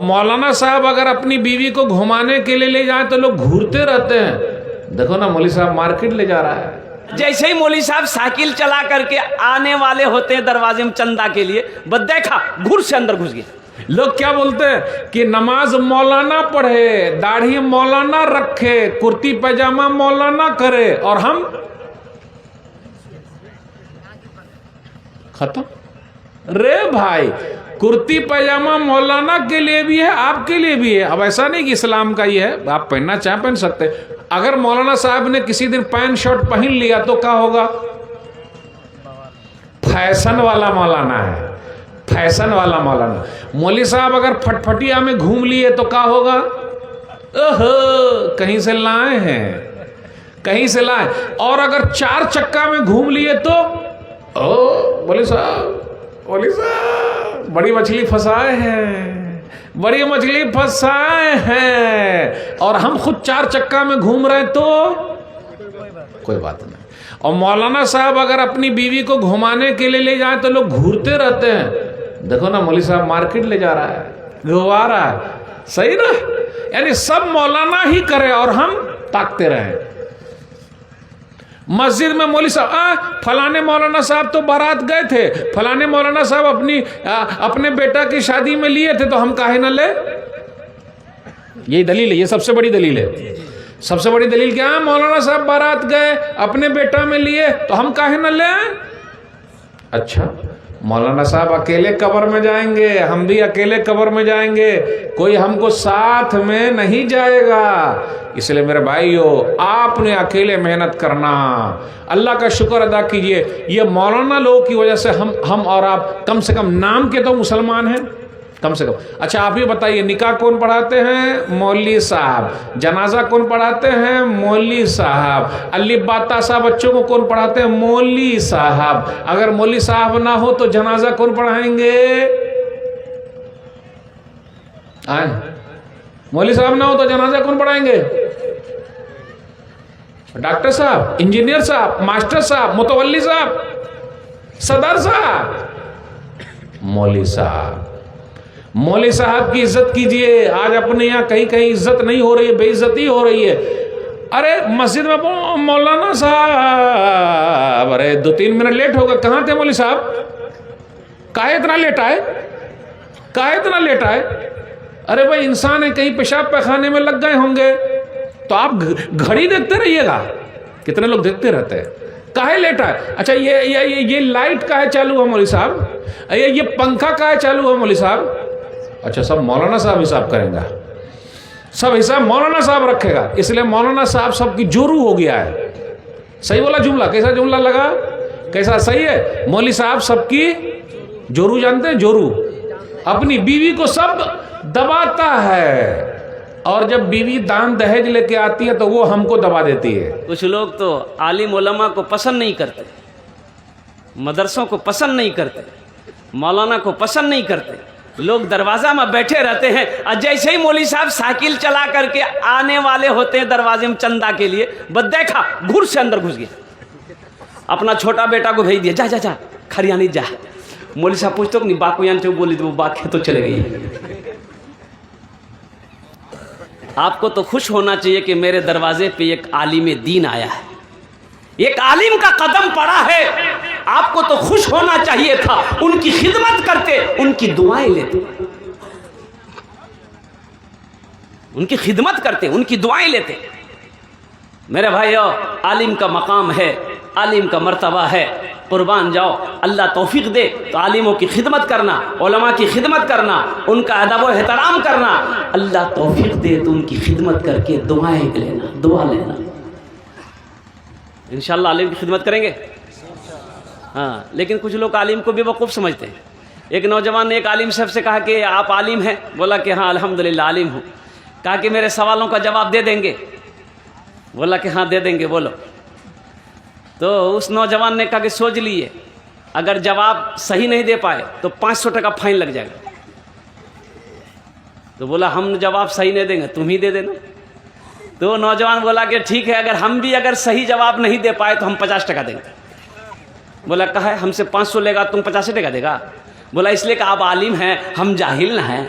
मौलाना साहब अगर अपनी बीवी को घुमाने के लिए ले जाए तो लोग घूरते रहते हैं। देखो ना मौलवी साहब मार्केट ले जा रहा है। जैसे ही मौलवी साहब साइकिल चला करके आने वाले होते हैं दरवाजे में चंदा के लिए, बस देखा घुर से अंदर घुस गया। लोग क्या बोलते हैं कि नमाज मौलाना पढ़े, दाढ़ी मौलाना रखे, कुर्ती पैजामा मौलाना करे, और हम खत्म। रे भाई, कुर्ती पैजामा मौलाना के लिए भी है, आपके लिए भी है। अब ऐसा नहीं कि इस्लाम का ही है, आप पहनना चाहे पहन सकते। अगर मौलाना साहब ने किसी दिन पैंट शर्ट पहन लिया तो क्या होगा? फैशन वाला मौलाना है, फैशन वाला मौलाना। मौलवी साहब अगर फटफटिया में घूम लिए तो क्या होगा? ओहो, कहीं से लाए हैं, कहीं से लाए। और अगर चार चक्का में घूम लिए तो ओ मौलवी साहब, मौलवी साहब बड़ी मछली फंसाए हैं, बड़ी मछली फंसाए हैं। और हम खुद चार चक्का में घूम रहे तो कोई बात नहीं। और मौलाना साहब अगर अपनी बीवी को घुमाने के लिए ले जाए तो लोग घूरते रहते हैं। देखो ना मौलवी साहब मार्केट ले जा रहा है, घुमा रहा है, सही ना? यानी सब मौलाना ही करे और हम ताकते रहे। मस्जिद में मौलवी साहब फलाने मौलाना साहब तो बारात गए थे, फलाने मौलाना साहब अपने बेटा की शादी में लिए थे, तो हम काहे न ले? यही दलील है, ये सबसे बड़ी दलील है। सबसे बड़ी दलील क्या है? मौलाना साहब बारात गए, अपने बेटा में लिए, तो हम काहे न ले? अच्छा, मौलाना साहब अकेले कब्र में जाएंगे, हम भी अकेले कब्र में जाएंगे, कोई हमको साथ में नहीं जाएगा। इसलिए मेरे भाइयों, आपने अकेले मेहनत करना, अल्लाह का शुक्र अदा कीजिए। ये मौलाना लोगों की वजह से हम और आप कम से कम नाम के तो मुसलमान हैं, कम से कम। अच्छा, आप ही बताइए, निकाह कौन पढ़ाते हैं? मौलवी साहब। जनाजा कौन पढ़ाते हैं? मौलवी साहब। अलिफ बाता साहब बच्चों को कौन पढ़ाते हैं? मौलवी साहब। अगर मौलवी साहब ना हो तो जनाजा कौन पढ़ाएंगे? मौलवी साहब ना हो तो जनाजा कौन पढ़ाएंगे? डॉक्टर साहब, इंजीनियर साहब, मास्टर साहब, मुतवल्ली साहब, सदर साहब। मौलवी साहब। मौलवी साहब की इज्जत कीजिए। आज अपने यहाँ कहीं कहीं इज्जत नहीं हो रही है, बेइज्जती हो रही है। अरे मस्जिद में मौलाना साहब, अरे 2-3 मिनट लेट हो गए, कहाँ थे मौलवी साहब? काहे इतना लेट आए? काहे इतना लेट आए? अरे भाई, इंसान है, कहीं पेशाब पैखाने में लग गए होंगे तो आप घड़ी देखते रहिएगा। कितने लोग देखते रहते हैं, काहे लेट आए? अच्छा, ये लाइट काहे चालू है मौलवी साहब? ये पंखा काहे चालू है मौलवी साहब? अच्छा, सब मौलाना साहब हिसाब करेंगे, सब हिसाब मौलाना साहब रखेगा। इसलिए मौलाना साहब सबकी जोरू हो गया है। सही बोला जुमला? कैसा जुमला लगा? कैसा? सही है। मौलवी साहब सबकी जोरू जानते हैं? जोरू अपनी बीवी को सब दबाता है, और जब बीवी दान दहेज लेके आती है तो वो हमको दबा देती है। कुछ लोग तो आलिम उलमा को पसंद नहीं करते, मदरसों को पसंद नहीं करते, मौलाना को पसंद नहीं करते। लोग दरवाजा में बैठे रहते हैं, और जैसे ही मौलवी साहब साइकिल चला करके आने वाले होते हैं दरवाजे में चंदा के लिए, बस देखा घुर से अंदर घुस गया। अपना छोटा बेटा को भेज दिया, जा जा जा खरियानी जा। मौलवी साहब पूछते नहीं बाको यान चो बोली, तो बात तो चले गई। आपको तो खुश होना चाहिए कि मेरे दरवाजे पे एक आलिम दीन आया है, एक आलिम का कदम पड़ा है। आपको तो खुश होना चाहिए था, उनकी खिदमत करते, उनकी दुआएं लेते, उनकी खिदमत करते, उनकी दुआएं लेते। मेरे भाइयों, आलिम का मकाम है, आलिम का मर्तबा है, कुर्बान जाओ। अल्लाह तौफीक दे तो आलिमों की खिदमत करना, उलमा की खिदमत करना, उनका अदब व एहतराम करना। अल्लाह तौफीक दे तो उनकी खिदमत करके दुआएं लेना, दुआ लेना। इंशाअल्लाह आलिम की खिदमत करेंगे। हाँ, लेकिन कुछ लोग आलिम को बेवकूफ़ समझते हैं। एक नौजवान ने एक आलिम साहब से कहा कि आप आलिम हैं? बोला कि हाँ अल्हम्दुलिल्लाह आलिम हूँ। कहा कि मेरे सवालों का जवाब दे देंगे? बोला कि हाँ दे देंगे, बोलो। तो उस नौजवान ने कहा कि सोच लिए, अगर जवाब सही नहीं दे पाए तो 500 टका फाइन लग जाएगा। तो बोला हम जवाब सही नहीं देंगे, तुम ही दे देना। तो नौजवान बोला कि ठीक है, अगर हम भी अगर सही जवाब नहीं दे पाए तो हम 50 टका देंगे। बोला कहा है हमसे 500 लेगा, तुम 50 टका देगा? बोला इसलिए कि आप आलिम हैं, हम जाहिल ना हैं।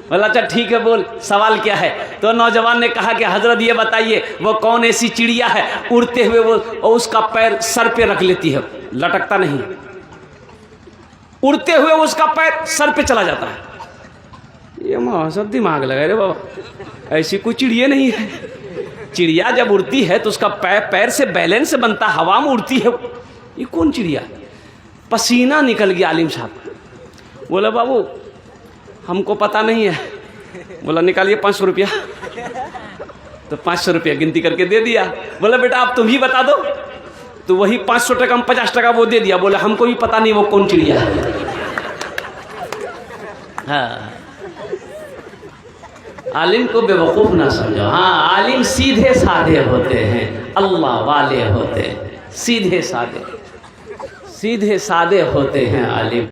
بولا اچھا ٹھیک ہے بول سوال کیا ہے. تو نوجوان نے کہا کہ حضرت یہ بتائیے وہ کون ایسی چڑیا ہے اڑتے ہوئے وہ اور اس کا پیر سر پہ رکھ لیتی ہے, لٹکتا نہیں, اڑتے ہوئے اس کا پیر سر پہ چلا جاتا ہے. یہ سب دماغ لگا رے بابا, ایسی کوئی چڑیا نہیں ہے. چڑیا جب اڑتی ہے تو اس کا پیر سے بیلنس بنتا, ہوا میں اڑتی ہے. یہ کون چڑیا؟ پسینہ نکل گیا عالم صاحب. بولا بابو ہم کو پتہ نہیں ہے. بولا نکالیے 500 روپیہ. تو 500 روپیہ گنتی کر کے دے دیا. بولا بیٹا آپ تم ہی بتا دو. تو وہی 500 ٹکا 50 ٹکا وہ دے دیا. بولا ہم کو بھی پتہ نہیں وہ کون چڑیا ہے. ہاں عالم کو بے وقوف نہ سمجھو. ہاں عالم سیدھے سادھے ہوتے ہیں, اللہ والے ہوتے ہیں, سیدھے سادھے ہوتے ہیں عالم.